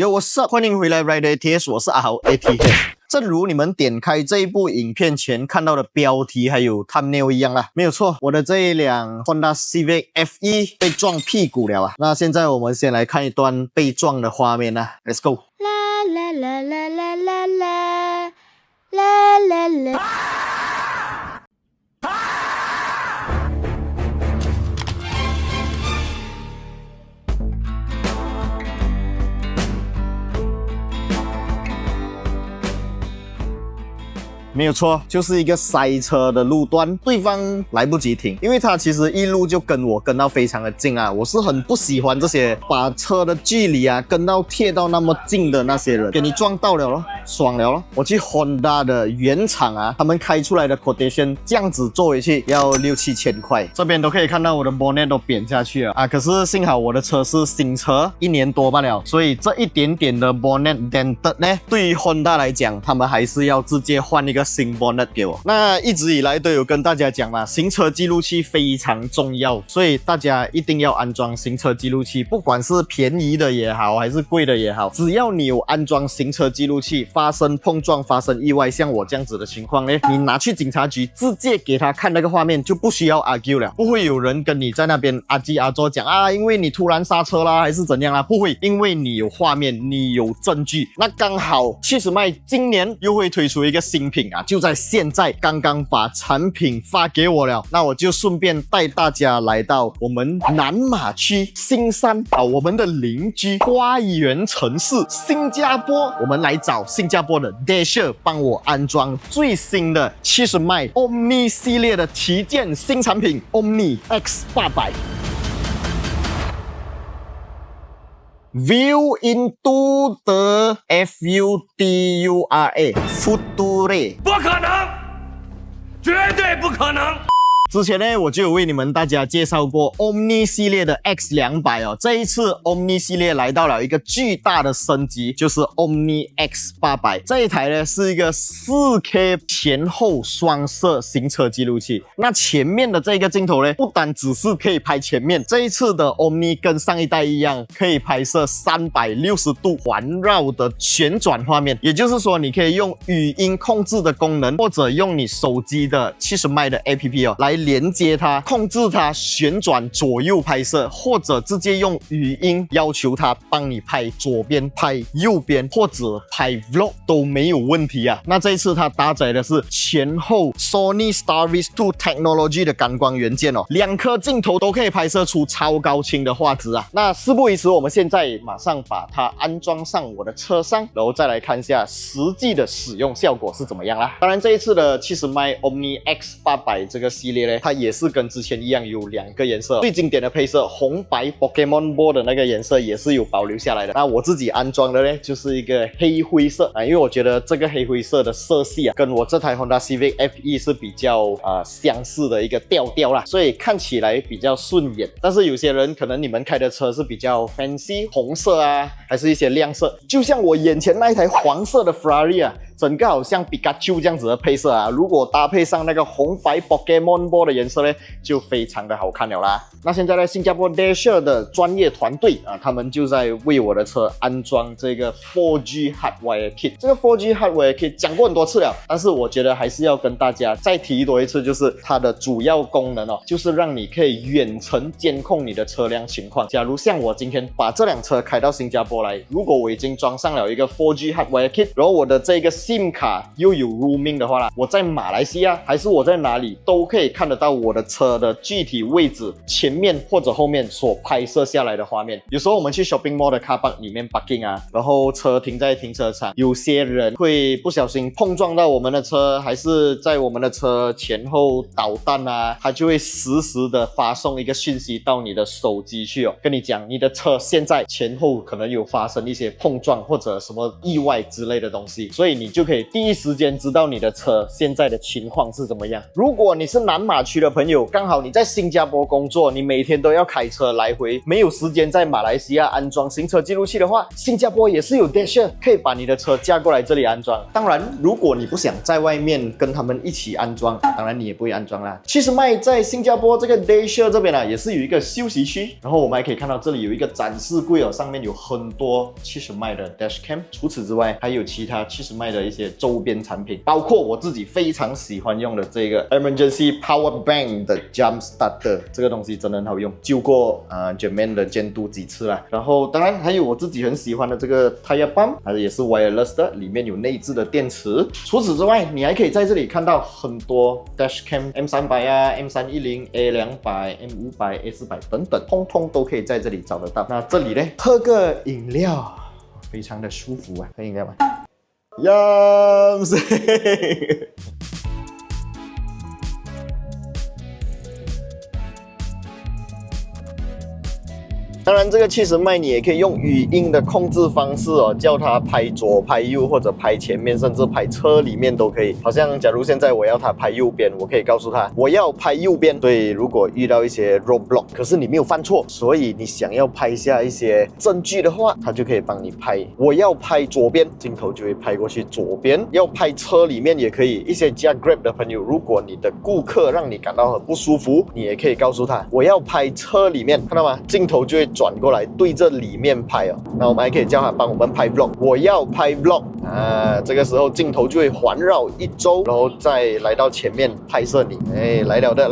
Yo，what's up？ 欢迎回来 Rider ATS， 我是阿豪 ATS。正如你们点开这一部影片前看到的标题还有 thumbnail 一样啦，没有错，我的这一辆 Honda Civic FE 被撞屁股了啊！那现在我们先来看一段被撞的画面啦 ，Let's go。啦啦啦啦啦啦啦啦啦啦。没有错，就是一个塞车的路段，对方来不及停，因为他其实一路就跟我跟到非常的近啊，我是很不喜欢这些把车的距离啊跟到贴到那么近的那些人，给你撞到了咯，爽了咯。我去 Honda 的原厂啊，他们开出来的 quotation 这样子做回去要6-7千块，这边都可以看到我的 bonnet 都扁下去了啊，可是幸好我的车是新车，1年多罢了，所以这一点点的 bonnet dented 呢，对于 Honda 来讲，他们还是要直接换一个新 bonnet 给我。那一直以来都有跟大家讲嘛，行车记录器非常重要，所以大家一定要安装行车记录器，不管是便宜的也好，还是贵的也好，只要你有安装行车记录器，发生碰撞、发生意外，像我这样子的情况呢，你拿去警察局直接给他看那个画面，就不需要 argue 了，不会有人跟你在那边阿叽阿作讲啊，因为你突然刹车啦，还是怎样啦，不会，因为你有画面，你有证据。那刚好70迈今年又会推出一个新品啊，就在现在刚刚把产品发给我了，那我就顺便带大家来到我们南马区新山啊，我们的邻居花园城市新加坡，我们来找新加坡的 Dasher 帮我安装最新的70迈 Omni 系列的旗舰新产品 Omni X800。View into the Future， 不可能，绝对不可能。之前呢，我就有为你们大家介绍过 Omni 系列的 X200哦。这一次 Omni 系列来到了一个巨大的升级，就是 Omni X800。这一台呢是一个 4K 前后双摄行车记录器。那前面的这个镜头呢，不单只是可以拍前面，这一次的 Omni 跟上一代一样，可以拍摄360度环绕的旋转画面。也就是说，你可以用语音控制的功能，或者用你手机的70迈的 APP 哦来连接它，控制它旋转左右拍摄，或者直接用语音要求它帮你拍左边、拍右边，或者拍 vlog 都没有问题啊。那这一次它搭载的是前后 Sony Starvis 2 Technology 的感光元件哦，2颗镜头都可以拍摄出超高清的画质啊。那事不宜迟，我们现在马上把它安装上我的车上，然后再来看一下实际的使用效果是怎么样啦。当然这一次的70迈 Omni X800 这个系列它也是跟之前一样有2个颜色，最经典的配色红白 Pokemon Ball 的那个颜色也是有保留下来的。那我自己安装的呢，就是一个黑灰色啊，因为我觉得这个黑灰色的色系啊，跟我这台 Honda Civic FE 是比较相似的一个调啦，所以看起来比较顺眼。但是有些人可能你们开的车是比较 fancy 红色啊，还是一些亮色，就像我眼前那一台黄色的 Ferrari 啊，整个好像 Pikachu 这样子的配色啊，如果搭配上那个红白 Pokemon Ball 的颜色呢，就非常的好看了啦。那现在呢，新加坡 Dasher 的专业团队啊，他们就在为我的车安装这个 4G Hardware Kit。这个 4G Hardware Kit 讲过很多次了，但是我觉得还是要跟大家再提多一次，就是它的主要功能哦，就是让你可以远程监控你的车辆情况。假如像我今天把这辆车开到新加坡来，如果我已经装上了一个 4G Hardware Kit， 然后我的这个 SIM 卡又有 roaming 的话啦，我在马来西亚还是我在哪里都可以看得到我的车的具体位置，前面或者后面所拍摄下来的画面。有时候我们去 shopping mall 的 car park 里面 parking 啊，然后车停在停车场，有些人会不小心碰撞到我们的车，还是在我们的车前后捣蛋啊，它就会实时的发送一个讯息到你的手机去哦，跟你讲你的车现在前后可能有发生一些碰撞或者什么意外之类的东西，所以你就可以第一时间知道你的车现在的情况是怎么样。如果你是南马马区的朋友，刚好你在新加坡工作，你每天都要开车来回，没有时间在马来西亚安装行车记录器的话，新加坡也是有 Dasher 可以把你的车驾过来这里安装。当然，如果你不想在外面跟他们一起安装，当然你也不会安装啦。其实麦在新加坡这个 Dasher 这边也是有一个休息区，然后我们还可以看到这里有一个展示柜上面有很多70迈的 Dashcam。除此之外，还有其他70迈的一些周边产品，包括我自己非常喜欢用的这个 Emergency Power Bank 的 Jump Starter， 这个东西真的很好用，救过Jermaine 的监督几次啦。然后当然还有我自己很喜欢的这个 Tire Pump， 它也是 wireless 的，里面有内置的电池。除此之外，你还可以在这里看到很多 Dashcam M300 M310 A200 M500 A400 等等，通通都可以在这里找得到。那这里呢，喝个饮料，非常的舒服啊，喝饮料吗？Yums 当然，这个70迈你也可以用语音的控制方式叫它拍左、拍右，或者拍前面，甚至拍车里面都可以。好像假如现在我要它拍右边，我可以告诉它我要拍右边。所以如果遇到一些 roadblock， 可是你没有犯错，所以你想要拍下一些证据的话，它就可以帮你拍。我要拍左边，镜头就会拍过去左边。要拍车里面也可以。一些加 Grab 的朋友，如果你的顾客让你感到很不舒服，你也可以告诉他我要拍车里面，看到吗？镜头就会转过来对着里面拍那我们还可以叫他帮我们拍 vlog， 我要拍 vlog 这个时候镜头就会环绕一周，然后再来到前面拍摄你。来了的，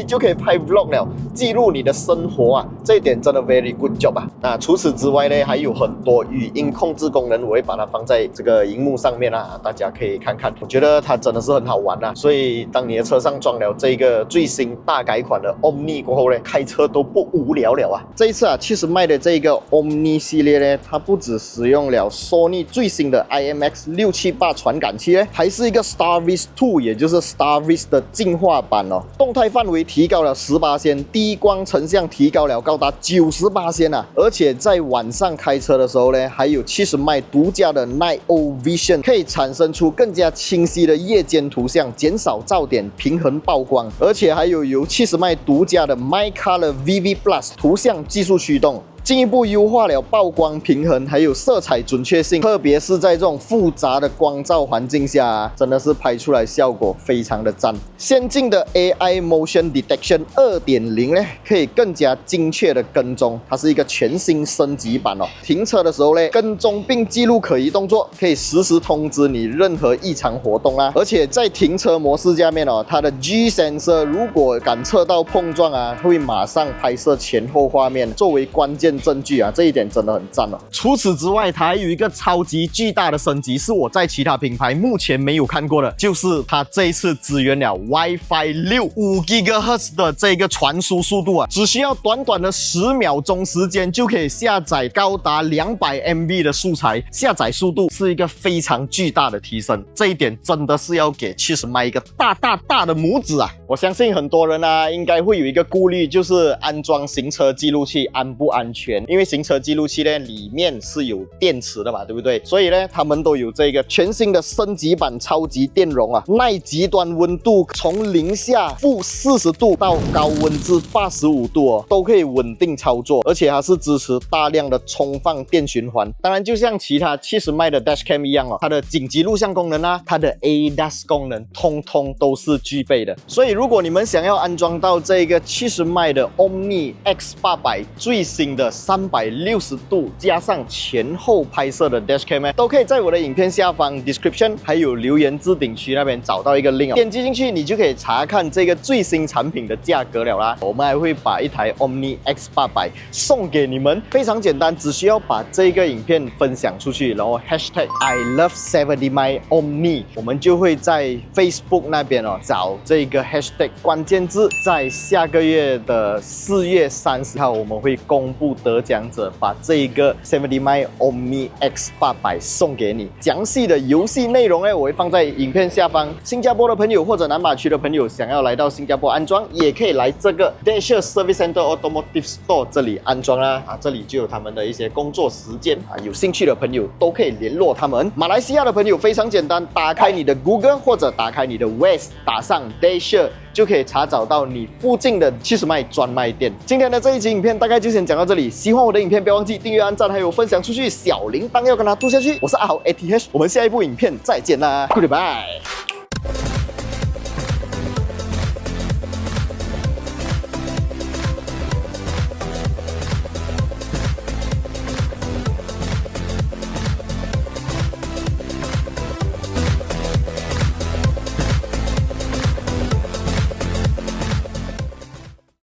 就可以拍 vlog 了，记录你的生活这一点真的 very good job 那除此之外呢，还有很多语音控制功能，我会把它放在这个荧幕上面大家可以看看。我觉得它真的是很好玩所以当你的车上装了这个最新大改款的 Omni 过后呢，开车都不无聊了这一次70迈的这个 Omni 系列呢，它不只使用了 Sony 最新的 IMX678 传感器还是一个 StarViz 2， 也就是 StarViz 的进化版动态范围提高了18%，低光成像提高了高达90%而且在晚上开车的时候呢，还有70迈独家的 Night O Vision， 可以产生出更加清晰的夜间图像，减少噪点，平衡曝光，而且还有由70迈独家的 MyColor VV Plus 图像技术驱动，进一步优化了曝光平衡，还有色彩准确性，特别是在这种复杂的光照环境下真的是拍出来效果非常的赞。先进的 AI Motion Detection 2.0 呢，可以更加精确的跟踪，它是一个全新升级版停车的时候呢，跟踪并记录可疑动作，可以实时通知你任何异常活动而且在停车模式下面它的 G Sensor 如果感测到碰撞会马上拍摄前后画面，作为关键证据这一点真的很赞除此之外，它还有一个超级巨大的升级，是我在其他品牌目前没有看过的，就是它这一次支援了 WiFi 6 5GHz 的这个传输速度只需要短短的10秒钟时间就可以下载高达200MB 的素材，下载速度是一个非常巨大的提升，这一点真的是要给70迈一个大的拇指我相信很多人应该会有一个顾虑，就是安装行车记录器安不安全？因为行车记录器呢里面是有电池的嘛，对不对？所以呢，他们都有这个全新的升级版超级电容耐极端温度，从零下-40度到高温至85度都可以稳定操作，而且还是支持大量的充放电循环。当然，就像其他70迈的 Dashcam 一样它的紧急录像功能它的 ADAS 功能，通通都是具备的。所以，如果你们想要安装到这个70迈的 Omni X800 最新的360度加上前后拍摄的 Dashcam 都可以在我的影片下方 description 还有留言置顶区那边找到一个 link 点击进去你就可以查看这个最新产品的价格了啦。我们还会把一台 Omni X800 送给你们，非常简单，只需要把这个影片分享出去，然后 #ILOVE70MyOmni， 我们就会在 Facebook 那边找这个 hashtag 关键字，在下个月的4月30号我们会公布得奖者把这一个 70 Omni X800 送给你。详细的游戏内容呢，我会放在影片下方。新加坡的朋友或者南马区的朋友想要来到新加坡安装，也可以来这个 Dacia Service Center Automotive Store 这里安装啦。这里就有他们的一些工作时间有兴趣的朋友都可以联络他们。马来西亚的朋友非常简单，打开你的 Google 或者打开你的 Waze， 打上 Dacia。就可以查找到你附近的70迈专卖店。今天的这一集影片大概就先讲到这里，喜欢我的影片不要忘记订阅、按赞还有分享出去，小铃铛要跟它嘟下去。我是阿豪 ATH， 我们下一部影片再见啦 ，Goodbye。